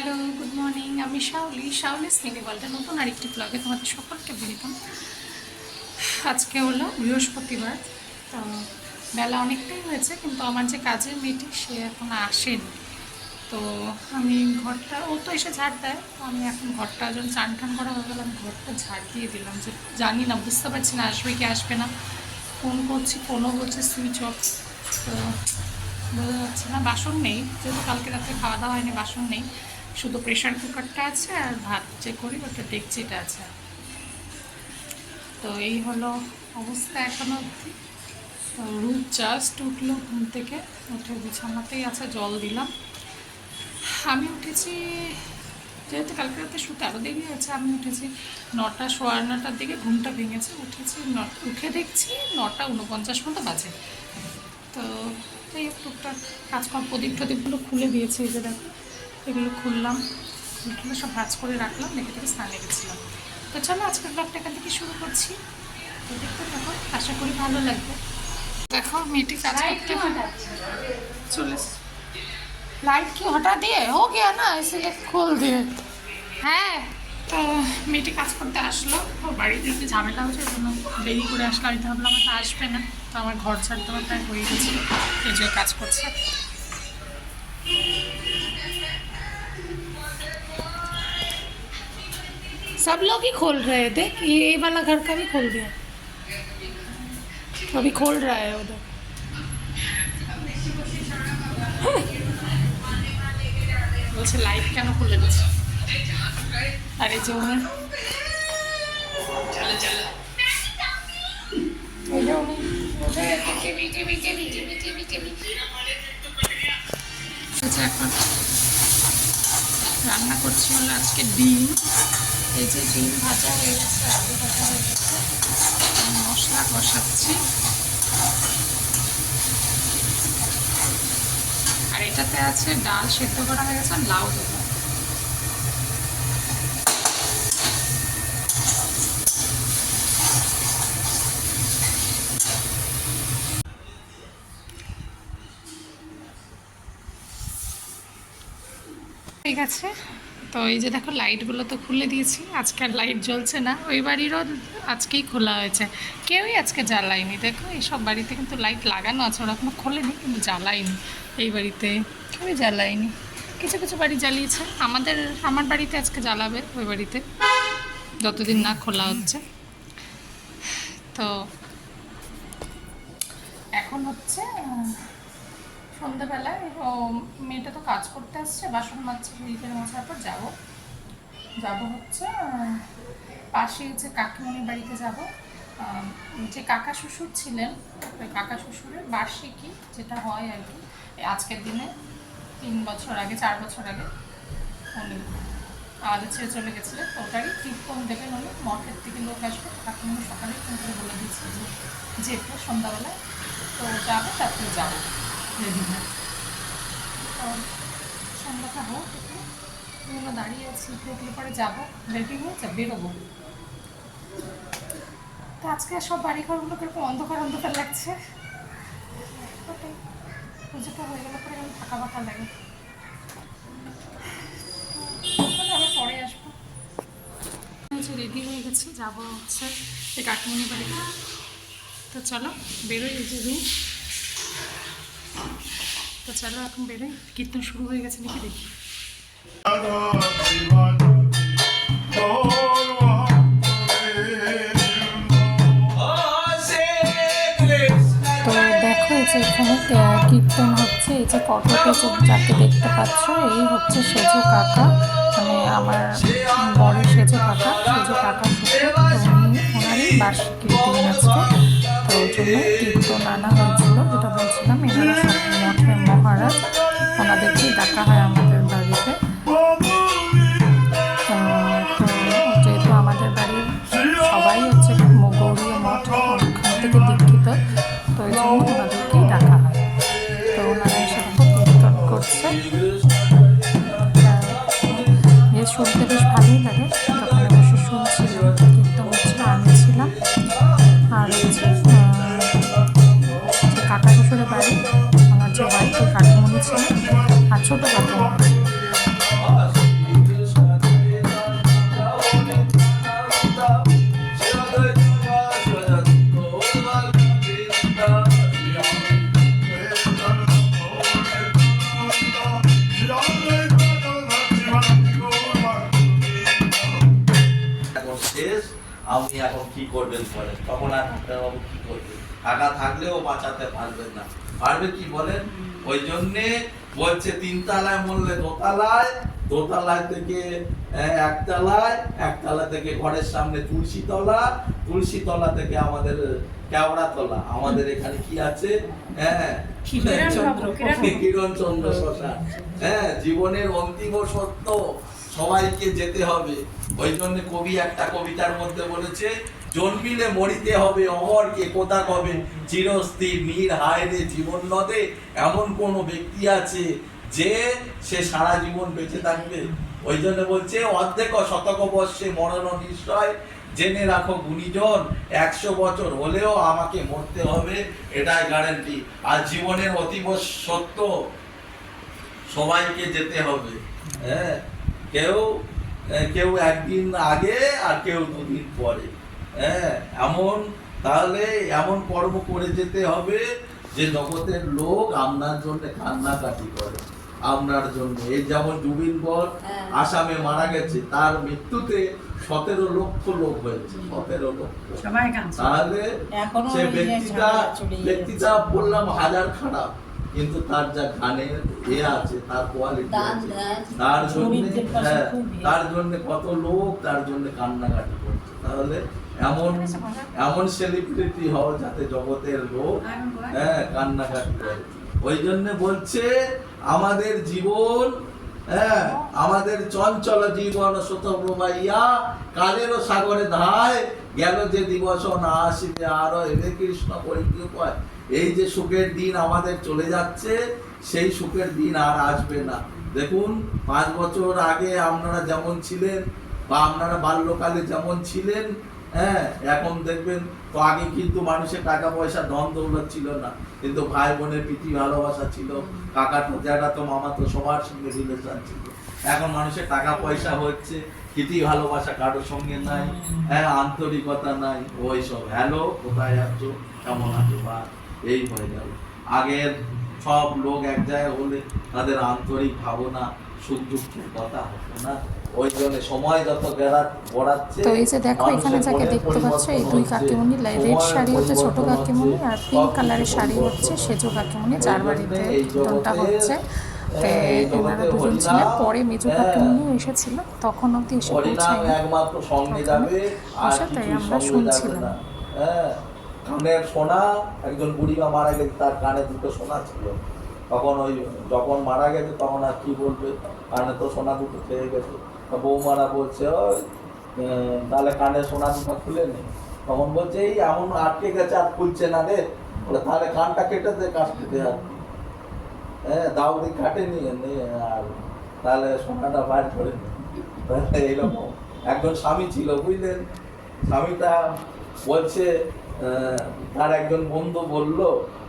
Hello, good morning. আমি শাওলি স্মিনি ওয়ার্ল্ডের নতুন আরেকটি ব্লগে তোমাদের সকলকে ওয়েলকাম। আজকে হলো বৃহস্পতিবার, তো বেলা অনেকটাই হয়েছে, কিন্তু আমার যে কাজের মেয়েটি সে এখন আসেনি। তো আমি ঘরটা, ও তো এসে ঝাড় দেয়, তো আমি এখন ঘরটা যখন চান টান করা হয়ে গেল আমি ঘরটা ঝাড় দিয়ে দিলাম। যে জানি না, বুঝতে পারছি না আসবে কি আসবে না। ফোন করছি, ফোনও বলছে সুইচ অফ, তো বোঝা যাচ্ছে না। বাসন নেই, যেহেতু কালকে রাতে খাওয়া দাওয়া হয়নি, বাসন নেই, শুধু প্রেশার কুকারটা আছে আর ভাত যে করি ওটা ডেকচিটা আছে। তো এই হলো অবস্থা এখনও অবধি। তো রূপ জাস্ট উঠলো ঘুম থেকে, উঠে বিছানাতেই আছে, জল দিলাম। আমি উঠেছি, যেহেতু কালকে রাতে শুতে আরও দেরি হয়েছে, আমি উঠেছি 9টা, 9:15টার দিকে ঘুমটা ভেঙেছে। উঠেছি উঠে দেখছি 9:49 মতো বাজে। তো এই টুকটাক কাজকর্ম, প্রদীপগুলো খুলে দিয়েছি, এই যে দেখো এগুলো খুললাম, খুলে সব ভাজ করে রাখলাম, রেখে থেকে স্নানে গেছিলাম। তো চলো আজকের ব্লগটা এখান থেকে শুরু করছি। তো দেখতে থাকো, আশা করি ভালো লাগবে। দেখো মেয়েটি কাজ করতে চলে, लाइट क्यों हटा दिए? हो गया ना, इसलिए खोल दिए। হ্যাঁ, তো মেয়েটি কাজ করতে আসলো, ও বাড়িতে একটু ঝামেলা হচ্ছে, জন্য দেরি করে আসলো। আমি ভাবলাম আমার তো আসবে না, তো আমার ঘর ছাড়তে আমার প্রায় হয়ে গেছিলো, এই যে কাজ করছে। सब लोग ही खोल रहे हैं, देख ये वाला घर का भी खोल दिया, अभी खोल रहा है उधर। বলছে লাইট কেন খুলে দিচ্ছে, আর এই যে উনি এখন রান্না করছি হলো আজকে ডিম। এই যে ডিম ভাজা হয়ে গেছে, আলু ভাজা হয়ে গেছে, মশলা কষাচ্ছি। আর এটাতে আছে ডাল সেদ্ধ করা হয়ে গেছে, আর লাউ দেবো। ঠিক আছে, তো এই যে দেখো লাইটগুলো তো খুলে দিয়েছি, আজকে আর লাইট জ্বলছে না। ওই বাড়িরও আজকেই খোলা হয়েছে, কেউই আজকে জ্বালায়নি। দেখো এইসব বাড়িতে কিন্তু লাইট লাগানো আছে, ওরা এখনো খোলেনি, কিন্তু জ্বালায়নি। এই বাড়িতে কেউই জ্বালায়নি, কিছু কিছু বাড়ি জ্বালিয়েছে। আমার বাড়িতে আজকে জ্বালাবে, ওই বাড়িতে যতদিন না খোলা হচ্ছে। তো এখন হচ্ছে সন্ধ্যেবেলায়, মেয়েটা তো কাজ করতে আসছে, বাসন মাজছে, রিপেয়ার মাছার পর যাবো হচ্ছে পাশে যে কাকিমণির বাড়িতে যাব। যে কাকা শ্বশুর ছিলেন, ওই কাকা শ্বশুরের বার্ষিকী যেটা হয় আর কি, আজকের দিনে 3 বছর আগে, 4 বছর আগে উনি আমাদের ছেড়ে চলে গেছিলেন। তো ওটারই কীর্তন দেবেন উনি, মঠের থেকে লোক আসবে। কাকিমণি সকালে ফোন করে বলে দিচ্ছি যে যেতে সন্ধ্যাবেলায়, তো যাবো, তারপরে যাবো রেডি হয়। তো সন্ধ্যাটা হোক, এগুলো দাঁড়িয়ে আছি, দেখলে পরে যাবো, রেডি হয়ে বেরোবো। তো আজকে সব বাড়িঘরগুলো কিরকম অন্ধকার অন্ধকার লাগছে। ওটাই, পুজোটা হয়ে গেলে পরে আমি ফাঁকা ফাঁকা লাগে, আবার পরে আসবো। রেডি হয়ে গেছি, যাবো হচ্ছে এই কাকিমণি বাড়িতে। তো চলো বেরোই, এই যে রুম। তো চলো এখন বেরোই, কীর্তন শুরু হয়ে গেছে নাকি দেখি। তো দেখো এই যে এখানে কীর্তন হচ্ছে, এই যে ফটোতে যাকে দেখতে পাচ্ছ এই হচ্ছে সেজু কাকা, মানে আমার বড় সেজু কাকা শ্বশুর। তো ওনারই বার্ষিকীর দিন আজকে, তো ওই জন্য কীর্তন আনা হয়েছিল, যেটা বলছিলাম এনারা সব মঠের মহারাজ, ওনাদেরকেই ডাকা হয় আমাদের বাড়িতে। তো যেহেতু আমাদের বাড়ির সবাই হচ্ছে গৌরীয় মঠ, ওখান থেকে দীক্ষিত, তো ওই জন্য ওনাদেরকেই ডাকা হয়। তো ওনারা এসে কীর্তন করছে, বেশ শুনতে বেশ ভালোই লাগে। তখন বসে শুনছি, কীর্তন হচ্ছিল, আমি ছিলাম। আর হচ্ছে যে কাকা শ্বশুরের বাড়ি, আমার যে ভাই, ওই কাকিমণি ছিলেন, আর ছোটো কাকিমণি। আপনি এখন কি করবেন বলেন? তখন আর ডাক্তারবাবু কি করবে? টাকা থাকলেও বাঁচাতে পারবেন না। পারবে কি বলেন? ওই জন্যে বলছে তিনতলায় মরলে দোতলায়, দোতলায় থেকে একতলায়, একতলা থেকে ঘরের সামনে তুলসী তলা, তুলসী তলা থেকে আমাদের কেওড়া তলা। আমাদের এখানে কি আছে? হ্যাঁ, কিরণ চন্দ্র শ্মশান। হ্যাঁ, জীবনের অন্তিম সত্য সবাইকে যেতে হবে। ওই জন্য কবি একটা কবিতার মধ্যে বলেছে, জন্মিলে মরিতে হবে অমর কে কোথা কবে, চিরস্থির নীর হায় রে জীবন নদে। এমন কোন ব্যক্তি আছে যে সে সারা জীবন বেঁচে থাকবে? ওই জন্য বলছে অর্ধেক শতক বর্ষে মরণ নিশ্চয়, জেনে রাখো গুণীজন 100 বছর হলেও আমাকে মরতে হবে, এটাই গ্যারান্টি। আর জীবনের অতীব সত্য সবাইকে যেতে হবে। হ্যাঁ, কেউ কেউ একদিন আগে আর কেউ দুদিন পরে। হ্যাঁ, এমন তাহলে এমন কর্ম করে যেতে হবে যে জগতের লোক আপনার জন্য কান্নাকাটি করে, আপনার জন্য। এই যেমন জুবিন গর্গ আসামে মারা গেছে, তার মৃত্যুতে 17 লক্ষ লোক হয়েছে, 17 লক্ষ। তাহলে সে ব্যক্তিটা বললাম হাজার খারাপ, কিন্তু তার যা গানের আছে, তার কোয়ালিটি আছে, তার জন্য তার জন্য কত লোক তার জন্য কান্নাকাটি করছে। তাহলে এমন এমন সেলিব্রিটি হও যাতে জগতের লোক কান্নাকাটি করে। ওই জন্য বলছে আমাদের জীবন, হ্যাঁ, আমাদের চঞ্চল জীবন শত প্রবাহিয়া কালেরও সাগরে ধায়, গেল যে দিবস না আসিবে আরো, এবে কৃষ্ণ করি কি উপায়। এই যে সুখের দিন আমাদের চলে যাচ্ছে, সেই সুখের দিন আর আসবে না। দেখুন 5 বছর আগে আপনারা যেমন ছিলেন, বা আপনারা বাল্যকালে যেমন ছিলেন, হ্যাঁ, এখন দেখবেন তো আগে কিন্তু মানুষের টাকা পয়সা ধন দৌলত ছিল না, কিন্তু ভাই বোনের প্রীতি ভালোবাসা ছিল, কাকা তো জ্যাঠা তো মামা তো সবার সঙ্গে রিলেশন ছিল। এখন মানুষের টাকা পয়সা হচ্ছে, প্রীতি ভালোবাসা কারোর সঙ্গে নাই, হ্যাঁ, আন্তরিকতা নাই। ওই সব হ্যালো কোথায় আছো, কেমন আছো, বা এই হয়ে গেল। আগের সব লোক এক জায়গায় হলে তাদের আন্তরিক ভাবনা সুখ দুঃখের কথা হতো না। ওই জন্য সময় যত গড়াচ্ছে। তো এই যে দেখো এখানে যাকে দেখতে পাচ্ছ, এই দুই কাকিমণি, রেড শাড়ি হচ্ছে ছোট কাকিমণি, আর পিঙ্ক কালারের শাড়ি হচ্ছে সেজো কাকিমণি, যার বাড়িতে কীর্তনটা হচ্ছে। তো এনারা দুজন ছিলেন, পরে মেজো কাকিমণিও এসেছিল, তখন অব্দি এসে পৌঁছায়নি, তাই আমরা শুনছিলাম। কানের সোনা, একজন বুড়িমা মারা গেছে, তার কানে দুটো সোনা ছিল। তখন ওই যখন মারা গেছে তখন আর কি বলবে, কানে তো সোনা দুটো খেয়ে গেছে। বৌমারা বলছে তাহলে কানের সোনা দুটো খুলে নেই। তখন বলছে এই এমন আটকে গেছে আর খুলছে না রে, বলে তাহলে কানটা কেটে দে, কাটতে দে আর কি। হ্যাঁ, দাউদি কাটে নিয়ে নে, আর তাহলে সোনাটা বাইর করে নে। এইরকম একজন স্বামী ছিল, বুঝলেন। স্বামীটা বলছে, তার একজন বন্ধু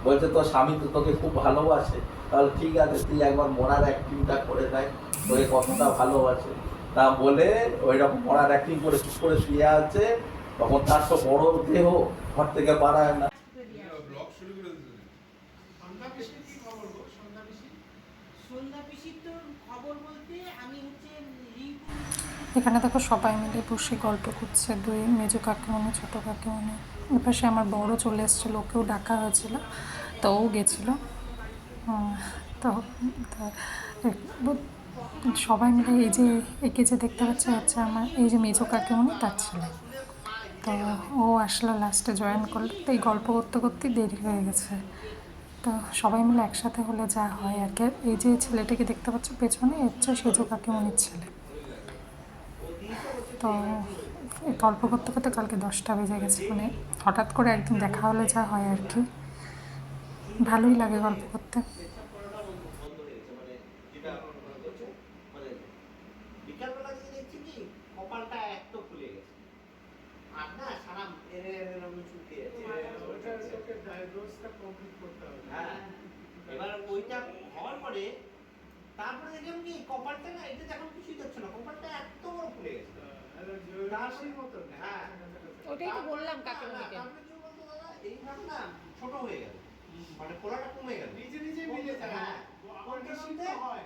বলছে তোর স্বামী তো তোকে খুব ভালোবাসে, তাহলে ঠিক আছে তুই একবার মরার অ্যাক্টিংটা করে দেয়, তোকে কতটা ভালোবাসে। তা বলে ওই রকম মরার অ্যাক্টিং করে চুপ করে শুয়ে আছে। তখন তার তো বড় দেহ, ঘর থেকে পারায় না। এখানে দেখো সবাই মিলে বসে গল্প করছে, দুই মেজো কাকিমণি, ছোটো কাকিমণি। এপাশে আমার বড় চলে এসেছিলো, ওকেও ডাকা হয়েছিল, তো ও গেছিলো। তো সবাই মিলে এই যে একে যে দেখতে পাচ্ছে হচ্ছে আমার এই যে মেজো কাকিমণি, তার ছেলে। তো ও আসলো লাস্টে জয়েন করলো, তো এই গল্প করতে করতেই দেরি হয়ে গেছে। তো সবাই মিলে একসাথে হলে যা হয় আর কি। এই যে ছেলেটাকে দেখতে পাচ্ছ পেছনে, হচ্ছে সেজো কাকিমণির ছেলে। তো গল্প করতে করতে কালকে 10টা বেজে গেছে, মানে হঠাৎ করে একদিন দেখা হলে যা হয় আর কি। ভালোই লাগে গল্প করতে। এবার ওইটা হওয়ার পরে তারপরে দেখলাম কি কপালটা না, এটা এখন কিছুই যাচ্ছে না, কপালটা এত বড় ফুলে গেছে। হ্যাঁ, ওটাই তো বললাম কাকিমণিকে। তারপরে কি বলতো দাদা, এইভাবে না ছোট হয়ে গেল, মানে ফোলাটা কমে গেল, নিজে নিজে মিলে যায়। হ্যাঁ, হয়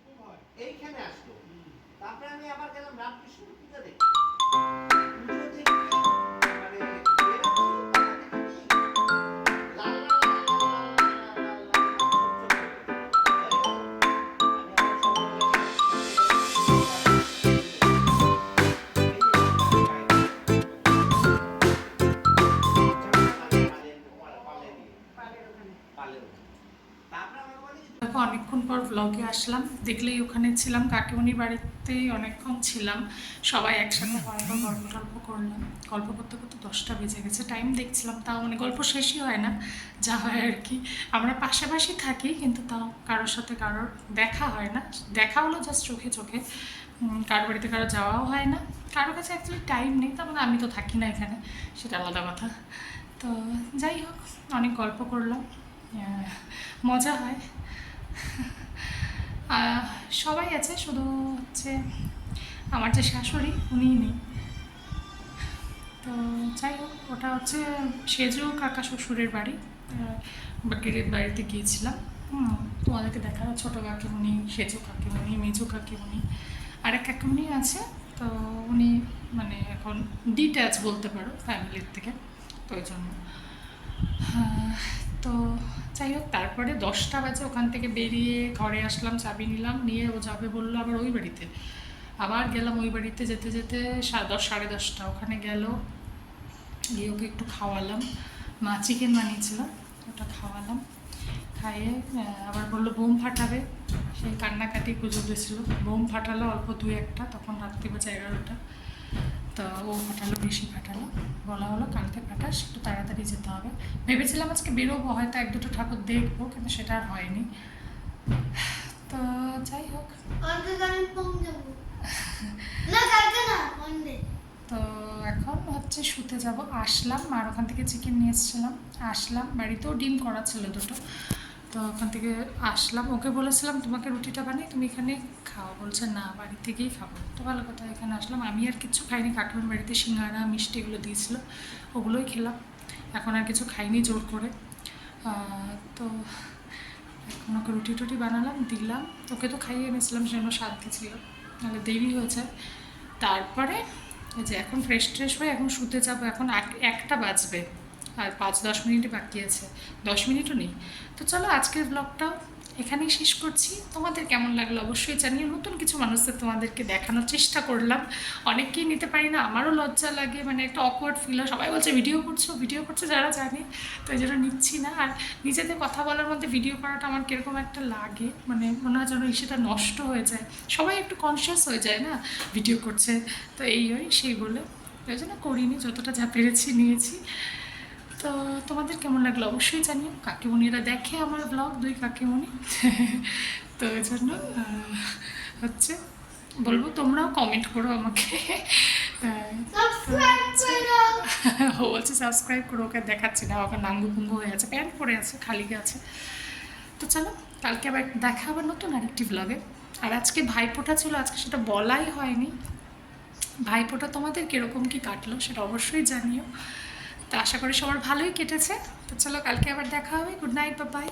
খুব হয়। এইখানে আসলো। তারপরে আমি আবার গেলাম রামকৃষ্ণ পূজা দেখতে, পুজো দেখতে দেখো অনেকক্ষণ পর ব্লগে আসলাম, দেখলেই ওখানে ছিলাম কাকিমণির বাড়িতেই অনেকক্ষণ ছিলাম, সবাই একসাথে গল্প টল্প করলাম, গল্প করতে করতে 10টা বেজে গেছে, টাইম দেখছিলাম, তাও মানে গল্প শেষই হয় না, যা হয় আর কি। আমরা পাশাপাশি থাকি কিন্তু তাও কারোর সাথে কারোর দেখা হয় না, দেখা হলো জাস্ট চোখে চোখে, কারোর বাড়িতে কারো যাওয়াও হয় না, কারোর কাছে অ্যাকচুয়ালি টাইম নেই, তার মানে আমি তো থাকি না এখানে, সেটা আলাদা কথা। তো যাই হোক, অনেক গল্প করলাম, মজা হয়। সবাই আছে, শুধু হচ্ছে আমার যে শাশুড়ি উনিই নেই। তো যাই হোক, ওটা হচ্ছে সেজো কাকা শ্বশুরের বাড়ি, বাকিরের বাড়িতে গিয়েছিলাম। তোমাদেরকে দেখা ছোটো কাকিমণি, সেজো কাকিমণি, মেজো কাকিমণি, আরেক কাকিমণি আছে। তো উনি মানে এখন ডিট্যাচ বলতে পারো ফ্যামিলির থেকে, তো ওই জন্য। তো যাই হোক, তারপরে 10টা বাজে ওখান থেকে বেরিয়ে ঘরে আসলাম, চাবি নিলাম, নিয়ে ও যাবে বললো আবার ওই বাড়িতে, আবার গেলাম ওই বাড়িতে, যেতে যেতে 10, 10:30 ওখানে গেল, গিয়ে ওকে একটু খাওয়ালাম, মা চিকেন বানিয়েছিল, ওটা খাওয়ালাম, খাইয়ে আবার বললো বোম ফাটাবে, সেই কান্নাকাটি পুজো দিয়েছিল, বোম ফাটালো অল্প 2-1টা, তখন রাত্রি বাজে 11টা। তো ও ফাটালো, বেশি ফাটালো, বলা হলো কালকে ফাটাস, একটু তাড়াতাড়ি যেতে হবে। ভেবেছিলাম আজকে বেরোবো, হয়তো 1-2টো ঠাকুর দেখবো, কিন্তু সেটা আর হয়নি। তো যাই হোক, তো এখন হচ্ছে শুতে যাব। আসলাম, আর ওখান থেকে চিকেন নিয়ে এসেছিলাম, আসলাম, বাড়িতেও ডিম করা ছিল 2টো, তো ওখান থেকে আসলাম, ওকে বলেছিলাম তোমাকে রুটিটা বানিয়ে তুমি এখানে খাও, বলছে না বাড়ি থেকেই খাবো। তো ভালো কথা, এখানে আসলাম, আমি আর কিছু খাইনি, কাকিমার বাড়িতে সিঙ্গাড়া মিষ্টি এগুলো দিয়েছিলো, ওগুলোই খেলাম, এখন আর কিছু খাইনি জোর করে। তো এখন ওকে রুটি টুটি বানালাম, দিলাম, ওকে তো খাইয়ে এনেছিলাম, সেজন্য শান্তি ছিল, নাহলে দেরি হয়েছে। তারপরে এই যে এখন ফ্রেশ ট্রেশ হয়ে এখন শুতে যাবো, এখন 1টা বাজবে, আর 5-10 মিনিট বাকি আছে, 10 মিনিটও নেই। তো চলো আজকের ব্লগটাও এখানেই শেষ করছি। তোমাদের কেমন লাগলো অবশ্যই জানিয়ে, নতুন কিছু মানুষদের তোমাদেরকে দেখানোর চেষ্টা করলাম, অনেককেই নিতে পারি না, আমারও লজ্জা লাগে, মানে একটা অকওয়ার্ড ফিল হয়, সবাই বলছে ভিডিও করছো যারা জানে, তো এই জন্য নিচ্ছি না। আর নিজেদের কথা বলার মধ্যে ভিডিও করাটা আমার কীরকম একটা লাগে, মানে মনে হয় যেন সেটা নষ্ট হয়ে যায়, সবাই একটু কনসিয়াস হয়ে যায় না ভিডিও করছে, তো সেই বলে ওই জন্য করিনি, যতটা যা পেরেছি নিয়েছি। তো তোমাদের কেমন লাগলো অবশ্যই জানিও, কাকিমণিরা দেখে আমার ব্লগ, 2 কাকিমণি, তো ওই জন্য হচ্ছে বলবো তোমরাও কমেন্ট করো আমাকে, ও বলছে সাবস্ক্রাইব করো, ওকে দেখাচ্ছি না, ওকে নাঙ্গু পুঙ্গু হয়ে আছে, প্যান্ট পরে আছে, খালি আছে। তো চলো কালকে আবার দেখা আবার নতুন আরেকটি ব্লগে। আর আজকে ভাইফোঁটা ছিল, আজকে সেটা বলাই হয়নি, ভাইফোঁটা তোমাদের কীরকম কী কাটলো সেটা অবশ্যই জানিও। তো আশা করি সবার ভালোই কেটেছে। তো চলো কালকে আবার দেখা হবে, গুড নাইট, বাই।